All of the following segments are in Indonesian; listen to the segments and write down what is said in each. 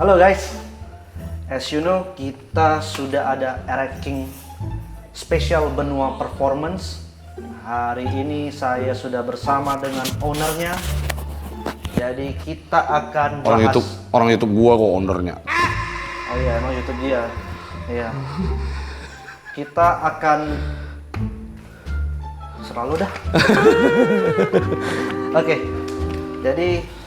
Halo guys, as you know kita sudah ada Eric King Special Benua Performance. Hari ini saya sudah bersama dengan ownernya. Jadi kita akan bahas orang YouTube gua kok ownernya. Oh iya, emang YouTube dia. Iya. Kita akan selalu dah. Oke. Jadi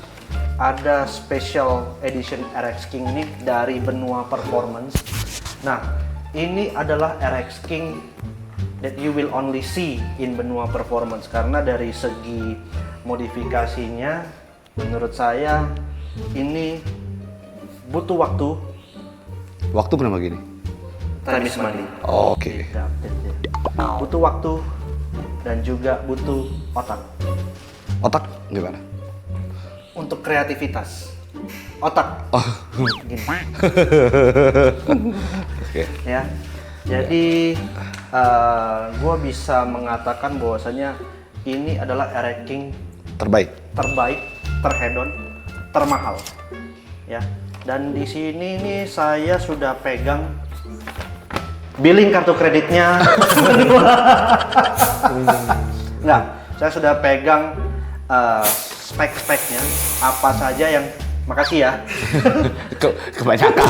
ada special edition RX King ini dari Benua Performance. Nah, ini adalah RX King that you will only see in Benua Performance karena dari segi modifikasinya menurut saya ini butuh waktu. Waktu kenapa gini? Time is money. Oke. Butuh waktu dan juga butuh otak. Otak gimana? Untuk kreativitas. Otak. Oh. Gini. Oke. Ya. Jadi gue bisa mengatakan bahwasanya ini adalah Eric King Terbaik. terhedon, termahal. Ya. Dan di sini nih saya sudah pegang billing kartu kreditnya. Enggak, saya sudah pegang spek-speknya apa saja yang makasih ya. Kebanyakan.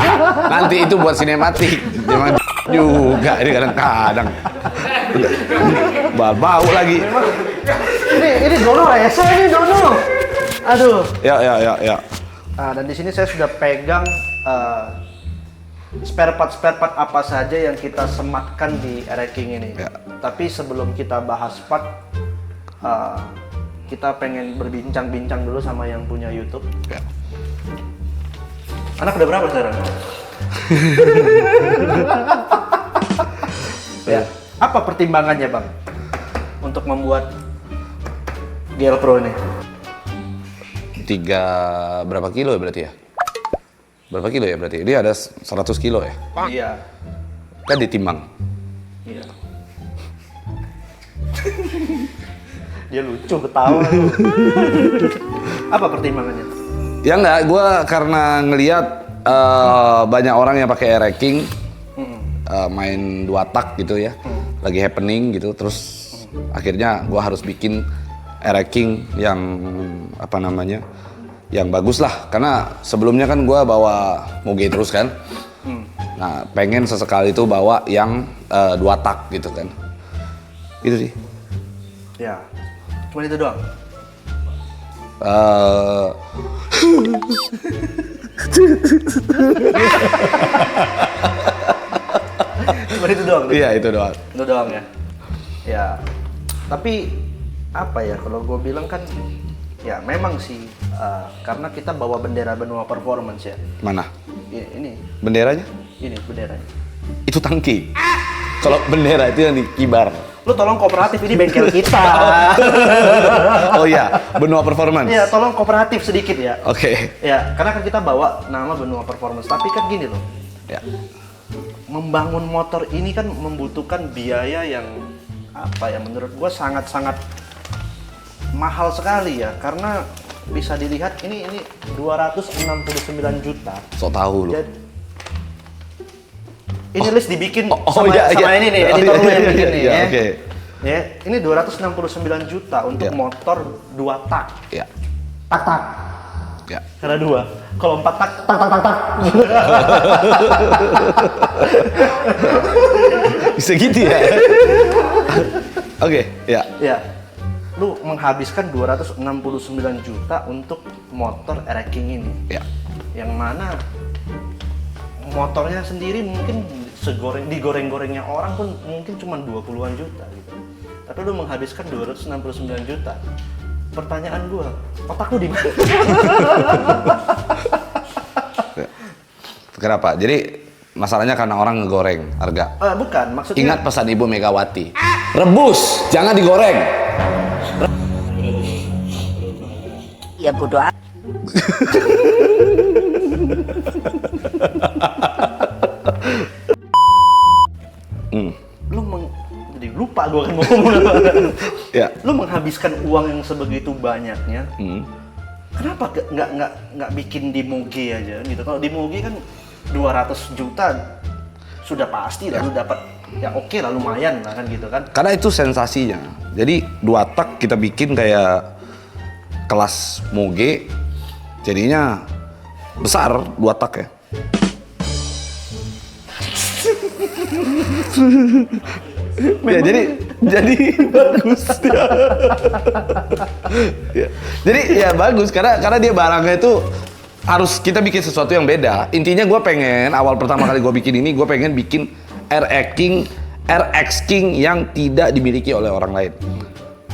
Nanti itu buat sinematik. Memang juga ini kadang-kadang. Bau lagi. Ini dono ya, saya ini dono. Aduh. Ya. Dan di sini saya sudah pegang spare part apa saja yang kita sematkan di Eric King ini. Ya. Tapi sebelum kita bahas part, kita pengen berbincang-bincang dulu sama yang punya YouTube. Ya. Anak udah berapa sekarang? Ya. Apa pertimbangannya bang untuk membuat GL Pro ini? Berapa kilo ya berarti ya? Berapa kilo ya berarti? Dia ada 100 kilo ya? Iya. Kan ditimbang. Iya. Dia lucu ketawa. Apa pertimbangannya? Ya enggak, gue karena ngelihat banyak orang yang pakai Eric King main 2 tak gitu ya, lagi happening gitu, terus akhirnya gue harus bikin Eric King yang apa namanya, yang bagus lah, karena sebelumnya kan gue bawa Muge terus kan, nah pengen sesekali itu bawa yang 2 tak gitu kan, itu sih. Ya, cuma itu doang. Cuma itu doang. Iya itu doang. Itu doang ya. Ya, tapi apa ya kalau gue bilang kan, ya memang sih karena kita bawa bendera Benua Performance ya. Mana? Ini. Benderanya? Ini benderanya. Itu tangki. Kalau bendera itu yang dikibar. Lu tolong kooperatif, ini bengkel kita. Oh iya, Benua Performance. Iya, tolong kooperatif sedikit ya. Oke. Ya, karena kan kita bawa nama Benua Performance, tapi kan gini loh. Ya. Membangun motor ini kan membutuhkan biaya yang apa ya, menurut gua sangat-sangat mahal sekali ya, karena bisa dilihat ini 269 juta. So tahu lu. Ini list dibikin sama ini nih, editor lu yang bikin nih ya. Oke. Ya, ini 269 juta untuk motor 2 tak. Ya. Tak. Ya. Karena 2. Kalau 4 tak. Bisa gitu ya. Oke, ya. Ya. Lu menghabiskan 269 juta untuk motor Eric King ini. Ya. Yang mana motornya sendiri mungkin digoreng-gorengnya orang pun mungkin cuma 20-an juta gitu. Tapi lu menghabiskan 269 juta. Pertanyaan gua, otak lu di mana? Kenapa? Jadi masalahnya karena orang ngegoreng harga. Bukan, maksudnya Ingat pesan Ibu Megawati. Rebus, jangan digoreng. Ya bodo amat. Jadi lupa gue kan mau ngomong apa. Ya. Lu menghabiskan uang yang sebegitu banyaknya. kenapa nggak bikin di Mugi aja gitu? Kalau di Mugi kan 200 juta sudah pasti lah lu dapat, ya oke lah, lumayan lah kan gitu kan. Karena itu sensasinya. Jadi 2 tak kita bikin kayak kelas Moge, jadinya besar 2 tak ya. Ya, jadi bagus dia. Ya. Jadi ya bagus karena dia barangnya itu harus kita bikin sesuatu yang beda. Intinya gue pengen awal pertama kali gue bikin ini, gue pengen bikin RX King yang tidak dimiliki oleh orang lain.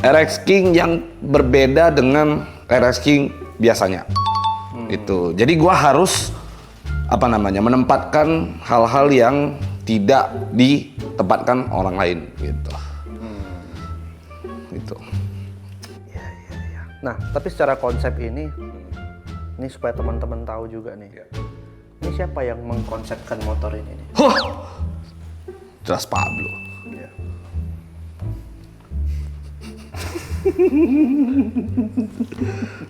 RX King yang berbeda dengan RX King biasanya. Itu. Jadi gue harus menempatkan hal-hal yang tidak ditempatkan orang lain gitu. Gitu. Ya. Nah, tapi secara konsep ini supaya teman-teman tahu juga nih. Ini siapa yang mengkonsepkan motor ini nih? Huh. Jelas Pablo. Ya.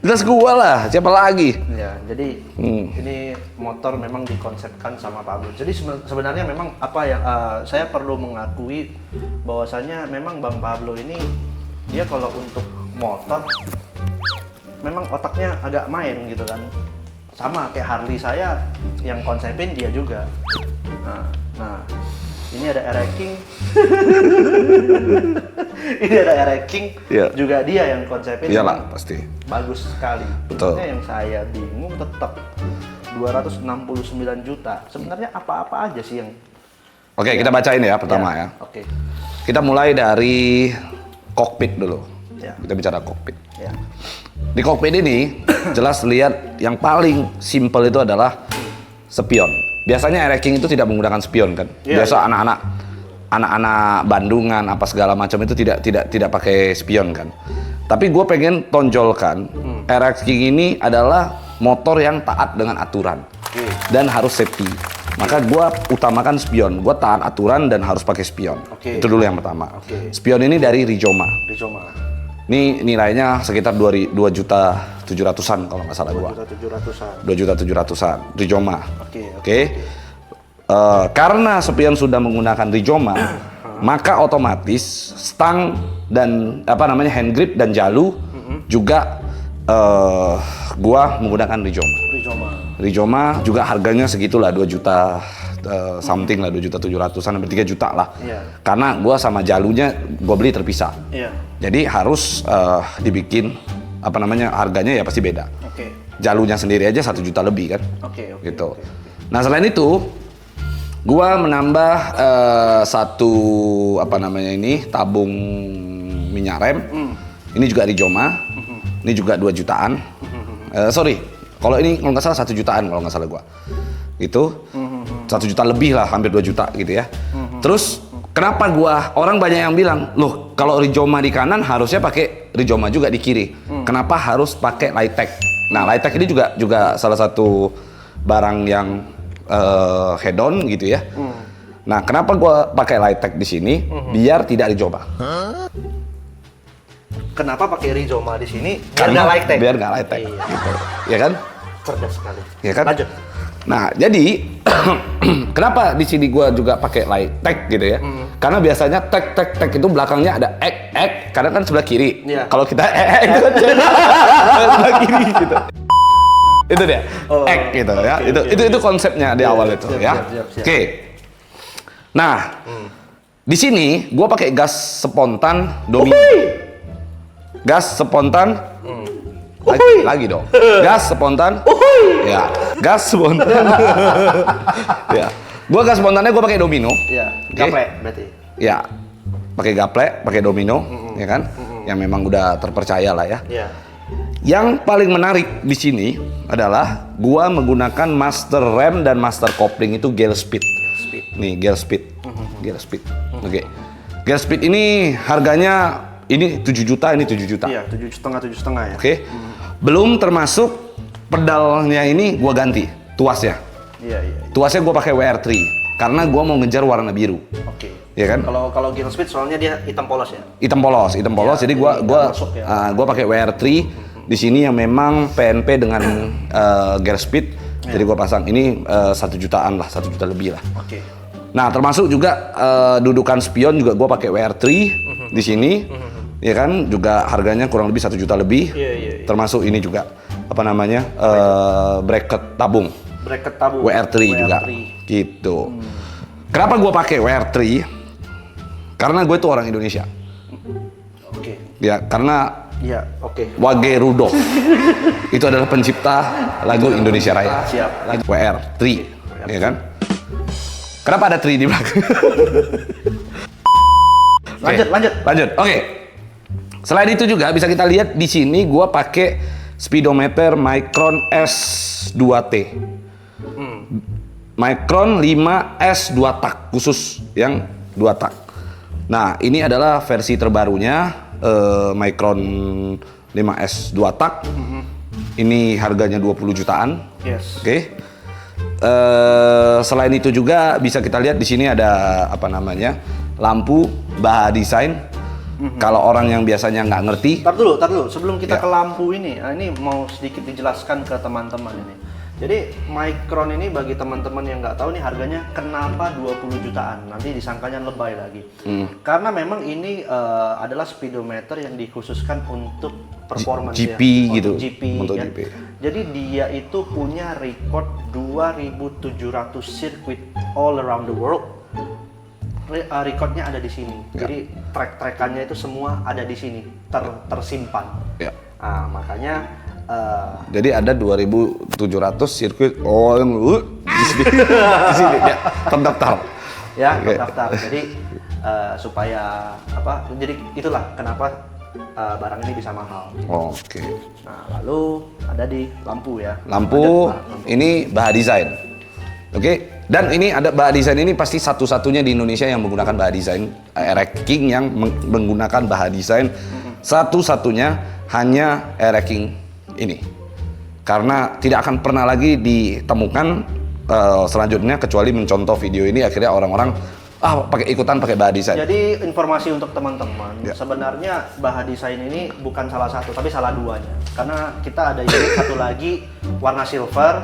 Jelas gua lah, siapa lagi? Ya, jadi ini motor memang dikonsepkan sama Pablo. Jadi sebenarnya memang saya perlu mengakui bahwasanya memang Bang Pablo ini dia kalau untuk motor memang otaknya agak main gitu kan. Sama kayak Harley saya yang konsepin dia juga. Nah, ini ada RX King. Ini ada RX King, juga dia yang konsepin. Iyalah, pasti. Bagus sekali. Betul. Sebenarnya yang saya bingung tetap 269 juta. Sebenarnya apa-apa aja sih yang... Oke, kita bacain ya pertama ya. Oke. Kita mulai dari kokpit dulu. Ya. Kita bicara kokpit. Ya. Di kokpit ini jelas lihat yang paling simple itu adalah spion. Biasanya RX King itu tidak menggunakan spion kan. Biasa anak-anak Bandungan apa segala macam itu tidak pakai spion kan. Tapi gue pengen tonjolkan RX King ini adalah motor yang taat dengan aturan dan harus safety. Maka gue utamakan spion. Gue taat aturan dan harus pakai spion. Itu dulu yang pertama. Spion ini dari Rijoma. Ini nilainya sekitar 2.700.000-an kalau nggak salah gua. 2.700.000-an Rijoma. Oke. Karena spion sudah menggunakan Rijoma, maka otomatis stang dan hand grip dan jalu juga gua menggunakan Rijoma juga harganya segitulah 2 juta something lah, 2.700.000-an hampir 3 juta lah. Karena gua sama jalunya gua beli terpisah. Jadi harus dibikin harganya ya pasti beda. Jalunya sendiri aja 1 juta lebih kan. Gitu. Nah, selain itu gua menambah satu tabung minyak rem. Ini juga Rijoma. Ini juga 2 jutaan. Kalau ini kalau nggak salah 1 jutaan kalau nggak salah gua. Itu 1 juta lebih lah, hampir 2 juta gitu ya. Terus kenapa orang banyak yang bilang, loh kalau Rijoma di kanan harusnya pakai Rijoma juga di kiri. Kenapa harus pakai Lightech? Nah, Lightech ini juga salah satu barang yang head-on gitu ya. Nah, kenapa gua pakai Lightech di sini? Biar tidak Rijoma. Kenapa pakai Rijoma di sini? Biar nggak Lightech. Biar nggak Lightech. Gitu. Ya kan? Cerdas sekali. Ya kan? Lanjut. Nah, jadi kenapa di sini gua juga pakai Lightech gitu ya? Karena biasanya tek itu belakangnya ada ek karena kan sebelah kiri. Kalau kita itu kan sebelah kiri gitu. Itu dia. Ek gitu ya. Itu konsepnya di awal itu ya. Oke. Nah, di sini gua pakai gas spontan Domino. Gas spontan lagi dong. Gas spontan. Ya, gas spontan. Ya. Gua gas spontannya gua pakai Domino. Iya. Gaplek berarti. Ya. Pakai gaplek, pakai Domino, ya kan? Yang memang udah terpercaya lah ya. Iya. Yang paling menarik di sini adalah gua menggunakan master rem dan master coupling itu Gale Speed. Nih, Gale Speed. Gale Speed. Oke. Gale Speed ini harganya ini 7 juta, ini 7 juta. Iya, 7,5 ya. Oke. Belum termasuk pedalnya ini gua ganti, tuasnya. Iya. Tuasnya gua pakai WR3 karena gua mau ngejar warna biru. Oke. Ya kan? Kalau Gale Speed soalnya dia hitam polos ya. Hitam polos. Ya, jadi gua masuk ya. gua pakai WR3 di sini yang memang PNP dengan gear speed. Jadi gua pasang ini 1 jutaan lah, 1 juta lebih lah. Oke. Nah, termasuk juga dudukan spion juga gua pakai WR3 di sini. Ya kan, juga harganya kurang lebih 1 juta lebih. Iya. Termasuk ini juga apa namanya? Bracket tabung. Bracket tabung. WR3 juga. Gitu. Kenapa gua pakai WR3? Karena gue itu orang Indonesia. Oke. Ya, karena Iya, oke. Wage Rudolf itu adalah pencipta lagu Indonesia Raya. Siap. WR3, ya kan? Kenapa ada 3 di belakang? Lanjut. Oke. Selain itu juga bisa kita lihat di sini gua pakai speedometer Micron S2T. Micron 5S 2 tak khusus yang 2 tak. Nah, ini adalah versi terbarunya Micron 5S 2 tak. Ini harganya 20 jutaan. Yes. Oke. Selain itu juga bisa kita lihat di sini ada apa namanya? Lampu Baha Design. Kalau orang yang biasanya nggak ngerti, Tar dulu. Sebelum kita Ya. ke lampu ini mau sedikit dijelaskan ke teman-teman ini. Jadi Micron ini bagi teman-teman yang nggak tahu nih harganya kenapa 20 jutaan? Nanti disangkanya lebay lagi. Karena memang ini adalah speedometer yang dikhususkan untuk performance GP ya. gitu. Untuk Untuk GP. GP. Jadi dia itu punya record 2.700 sirkuit all around the world. Recordnya ada di sini. Ya. Jadi track-trackannya itu semua ada di sini tersimpan. ya. Nah, makanya Jadi ada 2.700 sirkuit di sini ya, terdaftar. ya Oke. terdaftar. Jadi supaya apa? Jadi itulah kenapa barang ini bisa mahal. Oke. Nah, lalu ada di lampu ya. Lampu Lanjut, Pak. ini Baha Design. Oke. Dan ini ada Baha Design ini pasti satu-satunya di Indonesia yang menggunakan Baha Design, Erek King yang menggunakan Baha Design. Satu-satunya hanya Erek King ini. Karena tidak akan pernah lagi ditemukan selanjutnya kecuali mencontoh video ini akhirnya orang-orang pakai Baha Design. Jadi informasi untuk teman-teman, Ya. sebenarnya Baha Design ini bukan salah satu, tapi salah duanya. Karena kita ada unit satu lagi warna silver,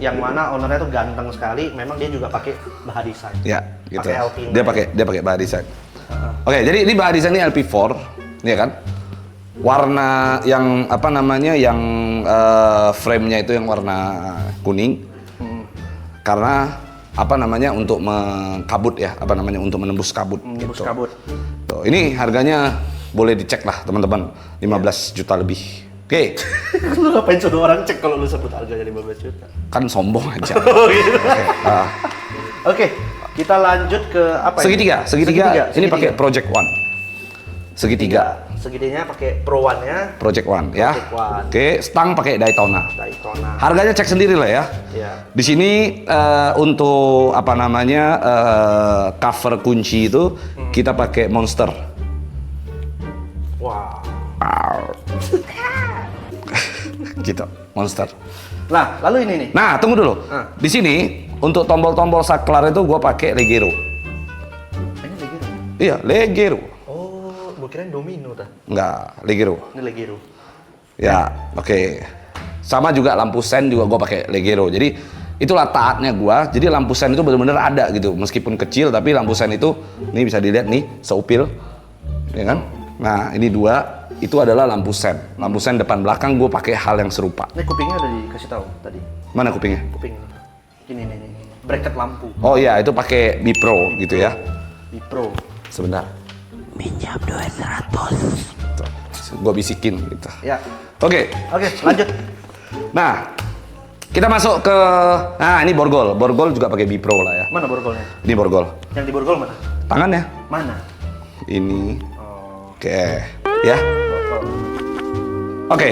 yang mana ownernya tuh ganteng sekali. Memang dia juga pakai Baha Design. Ya, gitu. Pakai LP. Dia pakai Baha Design. Oke, jadi ini Baha Design ini LP4, ya kan? Warna yang apa namanya, yang frame-nya itu yang warna kuning. Karena apa namanya, untuk mengkabut ya, apa namanya, untuk menembus kabut. Menembus gitu. kabut. Tuh, ini harganya boleh dicek lah teman-teman, 15 juta lebih. Oke, Lu ngapain suruh orang cek kalau lu sebut harganya 15 juta? kan sombong aja. Oh gitu. Oke, Oke, kita lanjut ke apa segitiga. Ini pakai Project One. Segitiga. Segitiganya pakai Pro One-nya, Project One ya. Project One. Oke, stang pakai Daytona. Daytona. Harganya cek sendiri lah ya. Ya. Di sini untuk apa namanya cover kunci itu kita pakai Monster. Wah. Gitu, Monster. Nah, lalu ini nih. Nah, tunggu dulu. Ah. Di sini untuk tombol-tombol saklar itu gua pakai Legero. Ini Legero. Iya, Legero. Oh, gua kirain Domino dah. Enggak, Legero. Ini Legero. Ya, oke. Sama juga lampu sen juga gua pakai Legero. Jadi itulah taatnya gua. Jadi lampu sen itu benar-benar ada gitu. Meskipun kecil tapi lampu sen itu ini bisa dilihat nih, seupil. Ya kan? Nah, ini dua itu adalah lampu sen. Lampu sen depan belakang gua pakai hal yang serupa. Ini kupingnya udah dikasih tahu tadi. Mana kupingnya? Kuping ini. Ini. Bracket lampu. Oh iya, itu pakai Bipro gitu ya. Di Pro. Sebentar. Minjam 200. Tuh, gua bisikin gitu. Ya. Oke. Oke, lanjut. Nah, kita masuk ke ini borgol. Borgol juga pakai Bipro lah ya. Mana borgolnya? Ini borgol. Yang di borgol mana? Tangannya Mana? ini. Oh, Oke, ya. borgol. Oke.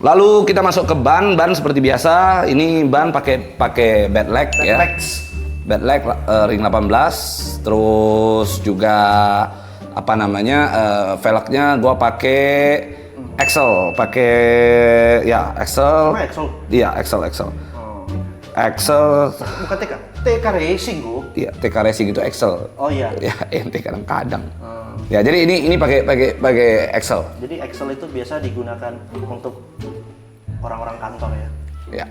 Lalu kita masuk ke ban seperti biasa. Ini ban pakai bed leg ya. Reflex. Bed leg ring 18. Terus juga apa namanya? Velgnya gua pakai Excel, pakai ya Excel. Sama Excel? Iya, Excel. Oh. Excel. Bukan TK. TK Racing gua. Iya, TK Racing itu Excel. Oh iya. Ya, ente kadang-kadang. Ya, jadi ini pakai Excel. Jadi Excel itu biasa digunakan untuk orang-orang kantor ya. Ya.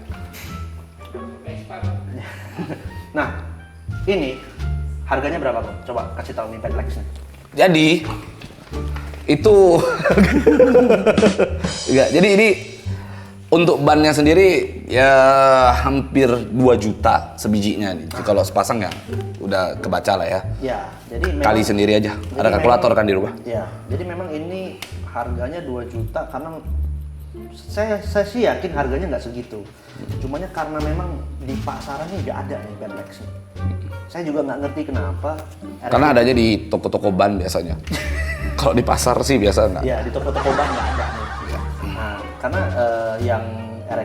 Nah, ini harganya berapa Bang? Coba kasih tahu nih Bedlex nih. Jadi itu enggak, jadi ini untuk bannya sendiri ya hampir 2 juta sebijinya nih. Kalau sepasang ya udah kebaca lah ya. Ya, jadi memang, Kali sendiri aja. Ada kalkulator kan di rumah. Ya, jadi memang ini harganya 2 juta karena saya sih yakin harganya nggak segitu. Cumanya karena memang di pasaran ini nggak ada nih Bedlex nih. Saya juga nggak ngerti kenapa. Karena adanya di toko-toko ban biasanya. Kalau di pasar sih biasa nggak. Ya, di toko-toko ban nggak ada nih. Nah, karena yang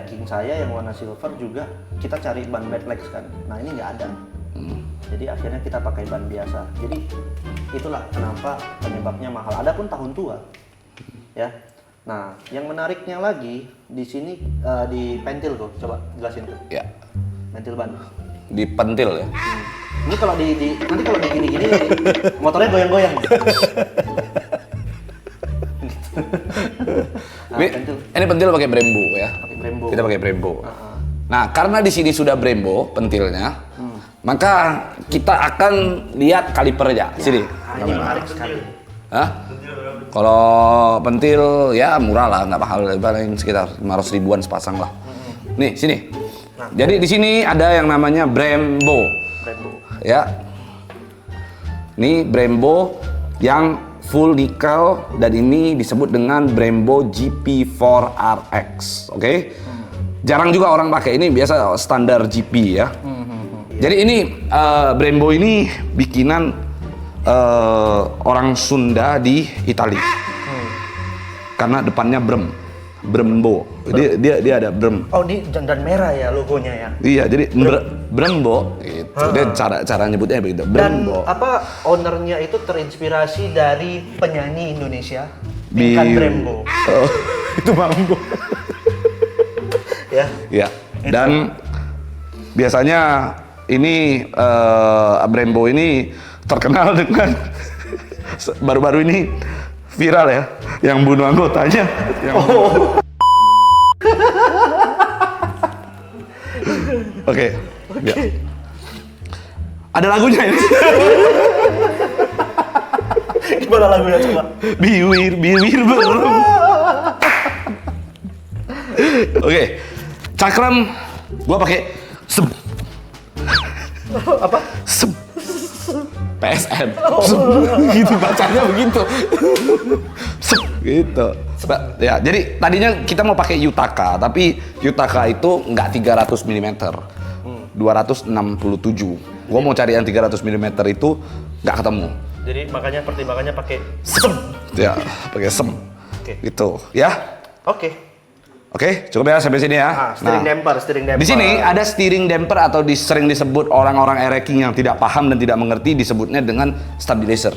King saya yang warna silver juga kita cari ban Bedlex kan. Nah, ini nggak ada. Jadi akhirnya kita pakai ban biasa. Jadi itulah kenapa penyebabnya mahal. Adapun tahun tua, ya. Nah, yang menariknya lagi di sini di pentil tuh, coba jelasin tuh. Ya. Pentil ban. Di pentil ya. Ini kalau nanti kalau di gini-gini motornya goyang-goyang. Nah, pentil. Ini pentil pakai Brembo ya. Pakai Brembo. Kita pakai Brembo. Nah, karena di sini sudah Brembo pentilnya, maka kita akan lihat kalipernya. Sini. Nah, ini menarik sekali. Hah? Kalau pentil ya murah lah, nggak mahal, paling sekitar 500 ribuan sepasang lah. Nih, sini. Jadi di sini ada yang namanya Brembo. Brembo. Ya. Ini Brembo yang full nikel dan ini disebut dengan Brembo GP4RX. Oke? Jarang juga orang pakai, ini biasa standar GP ya. Jadi ini Brembo ini bikinan orang Sunda di Italia. Karena depannya Brembo. Dia ada Brem. Oh, ini dan merah ya logonya ya. Iya, jadi Brembo gitu. Dia cara nyebutnya begitu. Dan Brembo. apa ownernya itu terinspirasi dari penyanyi Indonesia Pinkan Brembo. Oh, itu Bangbo. Ya. Ya. Dan biasanya ini Brembo ini terkenal dengan baru-baru ini viral ya, yang bunuh anggotanya. Oke. Ya. Ada lagunya ini. Gimana lagunya coba? Biwir belum. Oke. Cakram gua pakai seb. Apa? Seb. PSM. Gitu bacanya begitu. Sep, gitu. Ya, jadi tadinya kita mau pakai Yutaka, tapi Yutaka itu nggak 300 mm. 267. Gua mau cari yang 300 mm itu nggak ketemu. Jadi makanya pertimbangannya pakai Sem. Ya, pakai sem. Oke. Gitu, ya. Oke. Oke, cukup ya sampai sini ya. Steering damper. Di sini ada steering damper atau sering disebut orang-orang ereking yang tidak paham dan tidak mengerti disebutnya dengan stabilizer.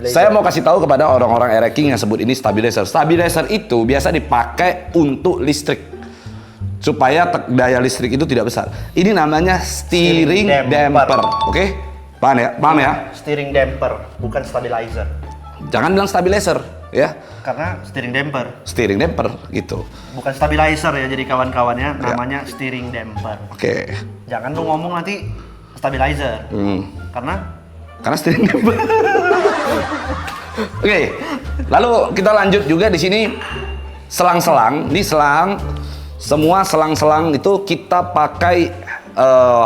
Saya mau kasih tahu kepada orang-orang ereking yang sebut ini stabilizer. Stabilizer itu biasa dipakai untuk listrik supaya daya listrik itu tidak besar. Ini namanya steering damper. Oke? Paham ya? Paham ya? Steering damper, bukan stabilizer. Jangan bilang stabilizer ya. Karena steering damper. Steering damper gitu. Bukan stabilizer ya, jadi kawan-kawannya namanya steering damper. Oke. Jangan lu ngomong nanti stabilizer. Karena steering damper. Oke. Lalu kita lanjut juga di sini selang-selang. Ini selang. Semua selang-selang itu kita pakai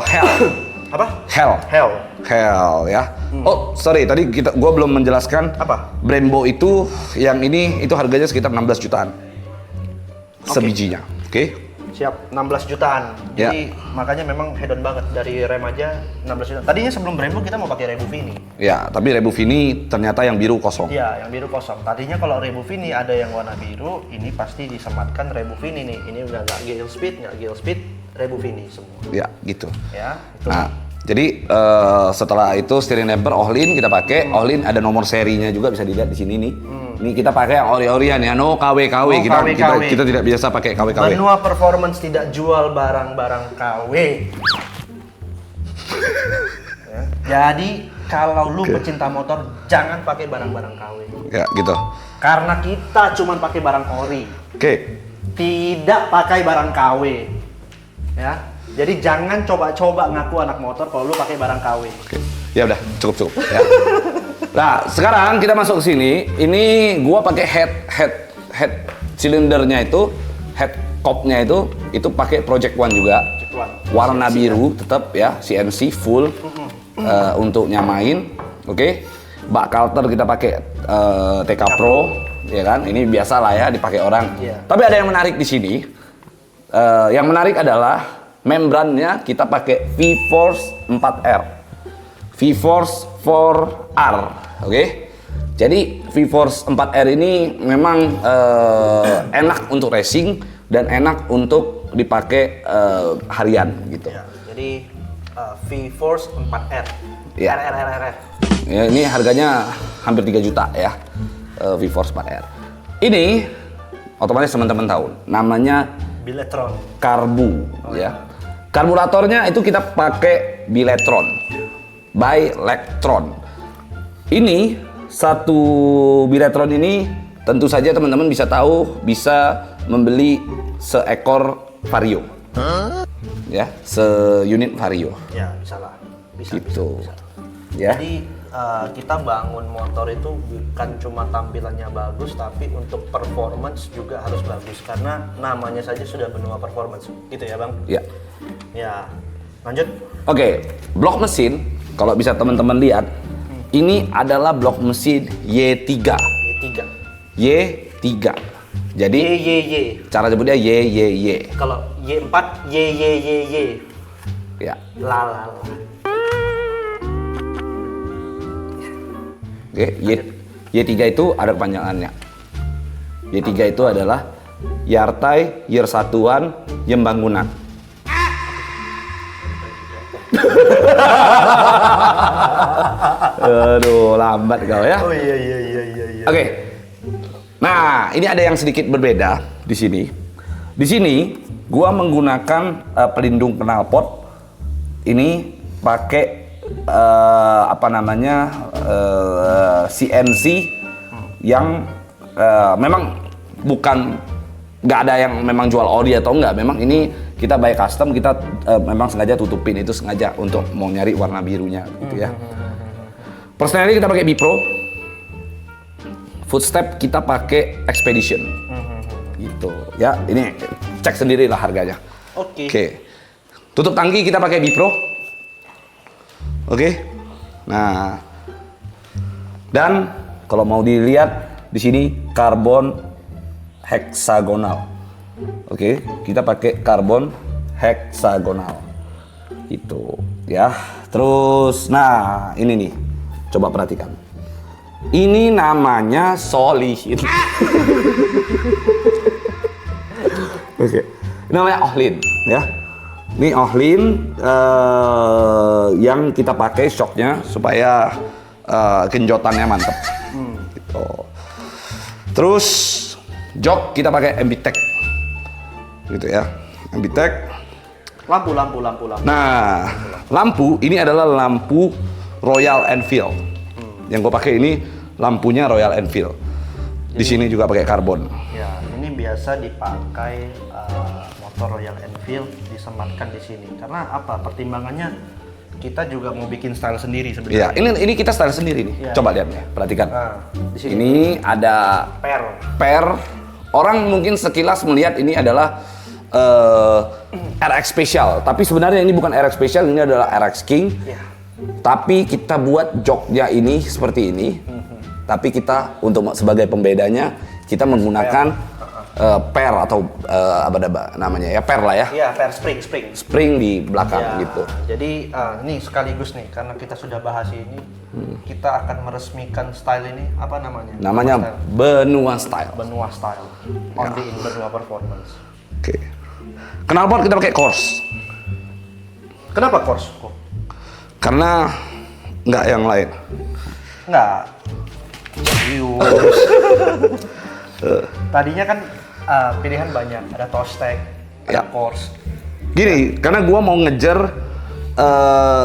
hell. apa? Hell ya. Oh, sorry, tadi gua belum menjelaskan. Apa? Brembo itu yang ini itu harganya sekitar 16 jutaan. Sebijinya. Oke. Siap, 16 jutaan. Jadi makanya memang head on banget dari rem aja 16 jutaan. Tadinya sebelum Brembo kita mau pakai Rebufini. Ya, tapi Rebufini ternyata yang biru kosong. Iya, yang biru kosong. Tadinya kalau Rebufini ada yang warna biru, ini pasti disematkan Rebufini nih. Ini udah nggak Gale Speed, Rebufini semua. Ya, gitu. Ya, itu. Nah, Jadi setelah itu steering damper Ohlin kita pakai. Ohlin ada nomor serinya juga bisa dilihat di sini nih. Ini kita pakai yang ori-orian ya, no KW-KW. Kita tidak biasa pakai KW-KW. Benua Performance tidak jual barang-barang KW. Ya. Jadi kalau lu pecinta motor jangan pakai barang-barang KW. Ya gitu. Karena kita cuma pakai barang ori. Oke. Tidak pakai barang KW. Ya. Jadi jangan coba-coba ngaku anak motor kalau lu pakai barang KW. Oke. Ya udah, cukup ya. Nah, sekarang kita masuk ke sini. Ini gua pakai head silindernya itu, head copnya itu pakai Project One juga. Warna biru tetap ya, CNC full untuk nyamain. Oke. Bak Carter kita pakai TK Pro, ya kan? Ini biasa lah ya dipakai orang. Yeah. Tapi ada yang menarik di sini. Yang menarik adalah membrannya kita pakai V-Force 4R. V-Force 4R, oke? Jadi V-Force 4R ini memang enak untuk racing dan enak untuk dipakai harian gitu. Ya, jadi V-Force 4R. Ya. RRRR. Ya, ini harganya hampir 3 juta ya, V-Force 4R. Ini otomatis teman-teman tahu, namanya Biletron. karbu ya. Karburatornya itu kita pakai Biletron, Bilectron. Ini satu Biletron ini tentu saja teman-teman bisa tahu bisa membeli seekor Vario, ya, seunit Vario. Ya, bisa lah. Bisa, Gitu. bisa. Ya. Jadi kita bangun motor itu bukan cuma tampilannya bagus, tapi untuk performance juga harus bagus karena namanya saja sudah benua performance, gitu ya bang? Ya. Ya, lanjut. Oke, blok mesin kalau bisa teman-teman lihat, ini adalah blok mesin Y3. Y3. Y3. Jadi Y. cara sebutnya Y. Kalau Y4, Y. Ya. La. Oke, Y3 itu ada kepanjangannya. Y3 itu adalah Yartai, Yersatuan, Yembangunan. Aduh, lambat kau ya. Oh iya. Oke. Nah, ini ada yang sedikit berbeda di sini. Di sini gua menggunakan pelindung knalpot. Ini pakai CNC yang memang bukan, nggak ada yang memang jual ori atau enggak. Memang ini kita buy custom, kita memang sengaja tutupin itu sengaja untuk mau nyari warna birunya gitu ya. Personally kita pakai Bipro. Footstep kita pakai Expedition. Gitu ya. Ini cek sendirilah harganya. Oke. Oke. Tutup tangki kita pakai Bipro. Oke. Nah. Dan kalau mau dilihat di sini karbon heksagonal. Oke, kita pakai karbon heksagonal. Itu ya. Terus nah, ini nih. Coba perhatikan. Ini namanya solid. Oke. Namanya Ohlin ya. Ini Ohlin yang kita pakai shocknya supaya genjotannya mantep. Gitu. Terus jok kita pakai MBTEC, gitu ya, MBTEC. Lampu. Nah, lampu ini adalah lampu Royal Enfield. Yang gue pakai ini lampunya Royal Enfield. Di sini juga pakai karbon. Ya, ini biasa dipakai motor Royal Enfield disematkan di sini. Karena apa? Pertimbangannya kita juga mau bikin style sendiri Iya, sebenarnya. ini kita style sendiri nih. Ya. Coba lihat nih, perhatikan. Nah, di sini Ini ada per. Orang mungkin sekilas melihat ini adalah RX Special, tapi sebenarnya ini bukan RX Special, ini adalah RX King. Ya. Tapi kita buat joknya ini seperti ini. Tapi kita untuk sebagai pembedanya kita menggunakan per atau apa namanya ya, per lah ya. Iya, per spring. Spring di belakang Ya, gitu. jadi ini sekaligus nih, karena kita sudah bahas ini, kita akan meresmikan style ini, apa namanya? Namanya Style. Benua Style. Benua Style. Only in Benua Performance. Oke. Knalpot kita pakai Kors. Kenapa Kors? Karena nggak yang lain. Nggak. Serius. Tadinya kan pilihan banyak, ada Toastech, ada Ya. Course. Gini, karena gua mau ngejar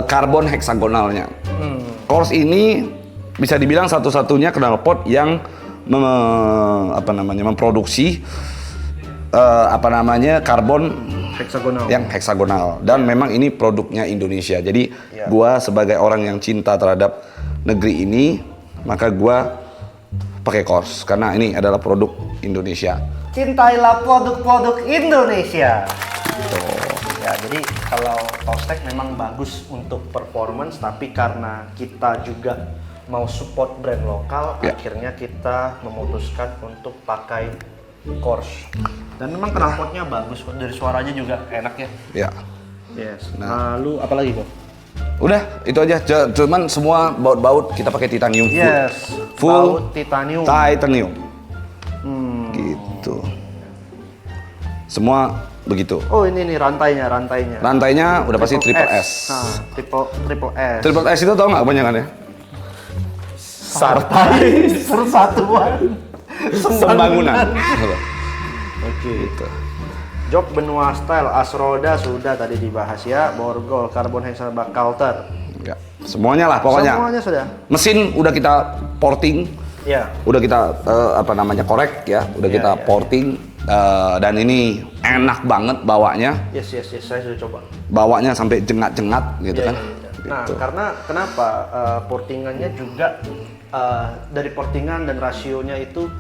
karbon heksagonalnya. Course ini bisa dibilang satu-satunya knalpot yang memproduksi karbon Heksagonal. yang heksagonal, dan memang ini produknya Indonesia. Jadi Ya. gua sebagai orang yang cinta terhadap negeri ini, maka gua pakai Course karena ini adalah produk Indonesia. Cintailah produk-produk Indonesia. Ya, jadi kalau Toastech memang bagus untuk performance, tapi karena kita juga mau support brand lokal, Ya. akhirnya kita memutuskan untuk pakai Course. Dan memang knalpotnya bagus, dari suaranya juga enak ya. Ya. Yes. Nah. Lalu apa lagi, Bro? Udah, itu aja. Cuman semua baut-baut kita pakai titanium full. Yes. Full Baut titanium. Titanium. Gitu. Semua begitu. Oh, ini nih rantainya. Rantainya udah pasti triple S. Nah, triple S. Triple S itu tau nggak kepanjangannya? Sartai Persatuan Pembangunan. Oke. Gitu. Jok benua style, Asroda sudah tadi dibahas ya, borgol, karbon hexagonal coulter. Ya, semuanya lah pokoknya. Semuanya sudah. Mesin udah kita porting, Ya. udah kita korek ya, udah kita ya. porting, dan ini enak banget bawanya, Yes, saya sudah coba. bawanya sampai jengat-jengat gitu Ya, kan. ya. Nah, Gitu. karena kenapa portingannya juga dari portingan dan rasionya itu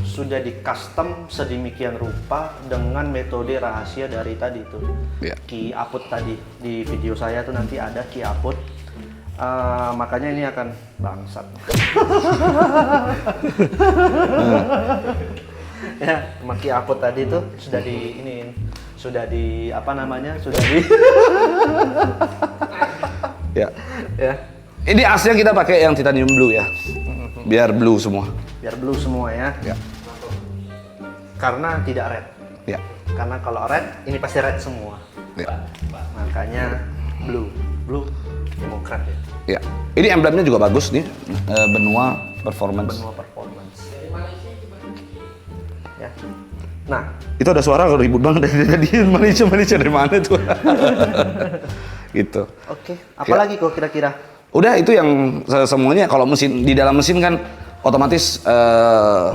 sudah di custom sedemikian rupa dengan metode rahasia dari tadi tuh. Ya. Key output tadi di video saya tuh nanti ada key output. Makanya ini akan bangsat. Ya, key output tadi tuh sudah Ya. ya, Ini asnya kita pakai yang titanium blue ya, biar blue semua. biar blue semua ya. Ya. Karena tidak red. Ya. Karena kalau red ini pasti red semua. Ya. Makanya blue Demokrat ya. Ya. Ini emblemnya juga bagus nih, benua performance. Benua performance. Ya. Nah, Itu ada suara ribut banget dari Malaysia dari mana tuh? Gitu. oke. Apalagi kok kira-kira? Udah itu yang semuanya. Kalau mesin di dalam mesin kan otomatis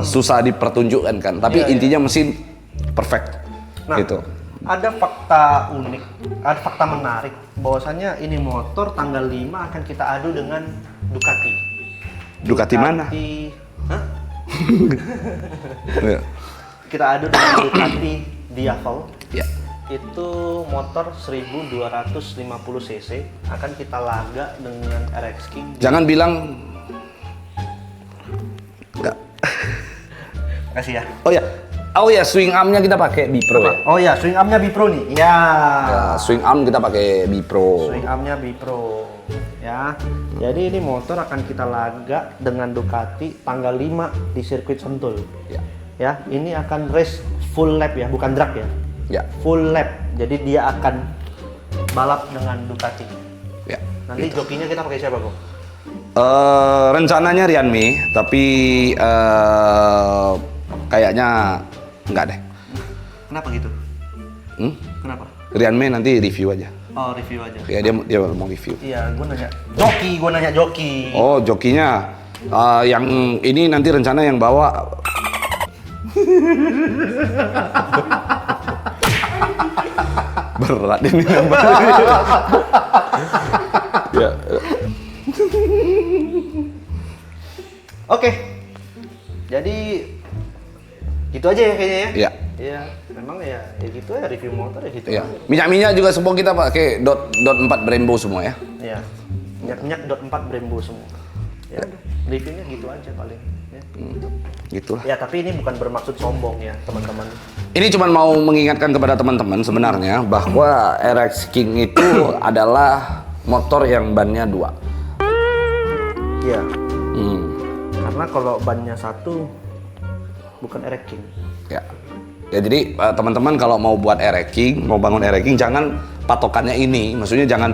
susah dipertunjukkan kan. Tapi Iya, intinya mesin perfect. Nah, Gitu. ada fakta unik, ada fakta menarik bahwasannya ini motor tanggal 5 akan kita adu dengan Ducati. Ducati mana? Hah? Ya. Kita adu dengan Ducati Diavel. Ya. Itu motor 1250 cc akan kita laga dengan RX King. Jangan bilang enggak. Makasih ya. Oh ya, swing armnya kita pakai Bipro ya. Oh ya, swing armnya Bipro nih. Ya. Ya, swing arm kita pakai Bipro. Swing armnya Bipro. Ya. Jadi ini motor akan kita laga dengan Ducati tanggal 5 di sirkuit Sentul. Ya. Ya, ini akan race full lap ya, bukan drag ya. Ya. Full lap. Jadi dia akan balap dengan Ducati. Ya. Nanti jokinya kita pakai siapa, Bro? Rencananya Rian Mei, tapi kayaknya enggak deh. Kenapa gitu? Hmm? Kenapa? Rian Mei nanti review aja. Oh, review aja. Ya dia mau review. Iya, gue nanya joki. Oh, jokinya yang ini nanti rencana yang bawa. Berat ini. Ya. Oke. Jadi gitu aja ya kayaknya ya. Iya. Iya, memang ya gitu ya review motor ya gitu. Iya. aja. Minyak-minyak juga semua kita pakai dot 4 Brembo semua ya. Iya. Minyak dot 4 Brembo semua. Ya, udah. Reviewnya gitu aja paling. Ya. Gitulah. Ya, tapi ini bukan bermaksud sombong ya, teman-teman. Ini cuma mau mengingatkan kepada teman-teman sebenarnya bahwa RX King itu adalah motor yang bannya 2. Iya. Hmm. Karena kalau bannya 1 bukan RX King. Ya. Ya jadi teman-teman kalau mau buat RX King, mau bangun RX King jangan patokannya ini. Maksudnya jangan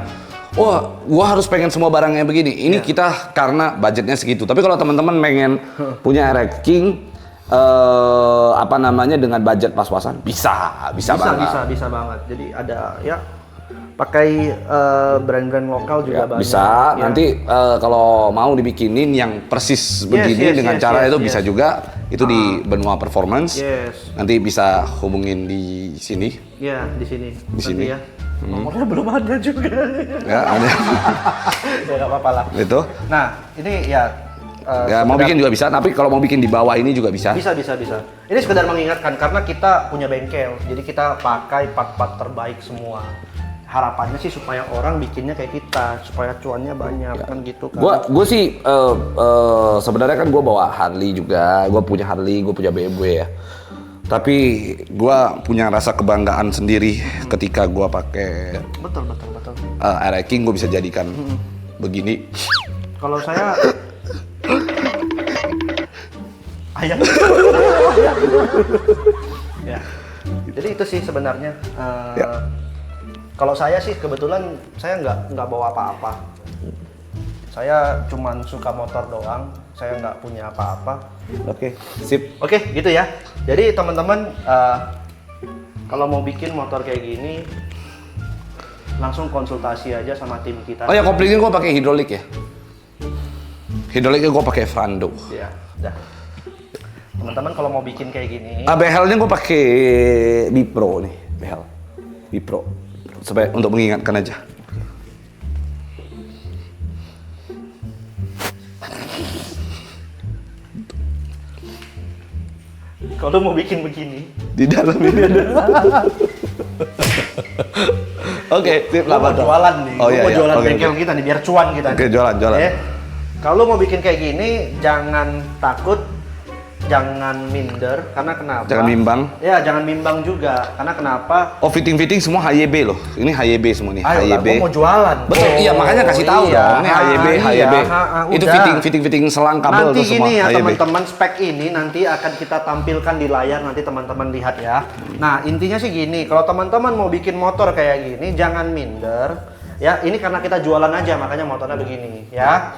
wah, gua harus pengen semua barangnya begini. Ini kita karena budgetnya segitu. Tapi kalau teman-teman pengen punya RX King apa namanya dengan budget pas-pasan bisa banget. Bisa banget. Jadi ada ya pakai brand-brand lokal juga banyak. Bisa. Ya. Nanti kalau mau dibikinin yang persis begini dengan cara itu bisa juga. Itu di Benua Performance. Yes. Nanti bisa hubungin di sini. Ya, di sini. Di sini. Ya. Nomornya belum ada juga. Ya, ada. Ya nggak apa-apa lah. Itu. Nah, ini ya. Ya mau bikin juga bisa, tapi kalau mau bikin di bawah ini juga bisa. Bisa. Ini sekedar mengingatkan karena kita punya bengkel, jadi kita pakai part-part terbaik semua. Harapannya sih supaya orang bikinnya kayak kita, supaya cuannya banyak kan gitu kan. Gue sih sebenarnya kan gue bawa Harley juga, gue punya Harley, gue punya BMW ya. Tapi gue punya rasa kebanggaan sendiri ketika gue pakai Betul. RX King, gue bisa jadikan begini. Kalau saya ayam. Ya. Jadi itu sih sebenarnya. Kalau saya sih kebetulan saya nggak bawa apa-apa. Saya cuman suka motor doang. Saya nggak punya apa-apa. Oke, sip. Oke, gitu ya. Jadi teman-teman kalau mau bikin motor kayak gini langsung konsultasi aja sama tim kita. Oh ya, komplinya gue pakai hidrolik ya. Hidroliknya gue pakai Frando. Ya, udah. Teman-teman kalau mau bikin kayak gini, Behelnya gue pakai Bipro nih, behel Bipro. Supaya untuk mengingatkan aja. kalau mau bikin begini, Di dalam ini ada. Oke, sip lah. mau jualan nih, Oh, iya, mau iya. jualan Oke, bengkel oke. kita nih, biar cuan kita. Oke, nih. jualan. Kalau mau bikin kayak gini, jangan takut, jangan minder, karena kenapa? Jangan bimbang. Ya, jangan bimbang juga, karena kenapa? Oh, fitting semua HYB loh. Ini HYB semua nih, Ayo lah, HYB. gua mau jualan. Betul, iya makanya kasih tahu dong. Ini HYB. Itu udah. fitting selang kabel Nanti tuh semua gini ya HYB. teman-teman, spek ini nanti akan kita tampilkan di layar, nanti teman-teman lihat ya. Nah intinya sih gini, kalau teman-teman mau bikin motor kayak gini jangan minder ya. Ini karena kita jualan aja makanya motornya begini ya.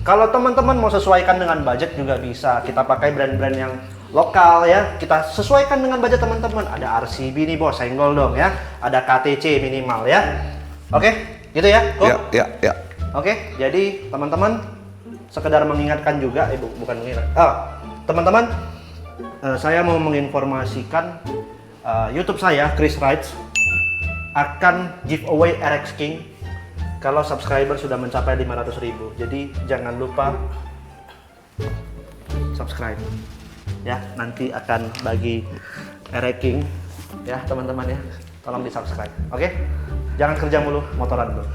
Kalau teman-teman mau sesuaikan dengan budget juga bisa, kita pakai brand-brand yang lokal ya, kita sesuaikan dengan budget teman-teman. Ada RCB nih bos, senggol dong ya, ada KTC minimal ya. Oke gitu ya kok? Ya. Oke, jadi teman-teman sekedar mengingatkan juga, bukan mengingat. Teman-teman, saya mau menginformasikan YouTube saya Chris Rides akan giveaway RX King kalau subscriber sudah mencapai 500.000. Jadi jangan lupa subscribe. Ya, nanti akan bagi RX King ya teman-teman ya. Tolong di subscribe. Oke? Jangan kerja mulu, motoran dulu.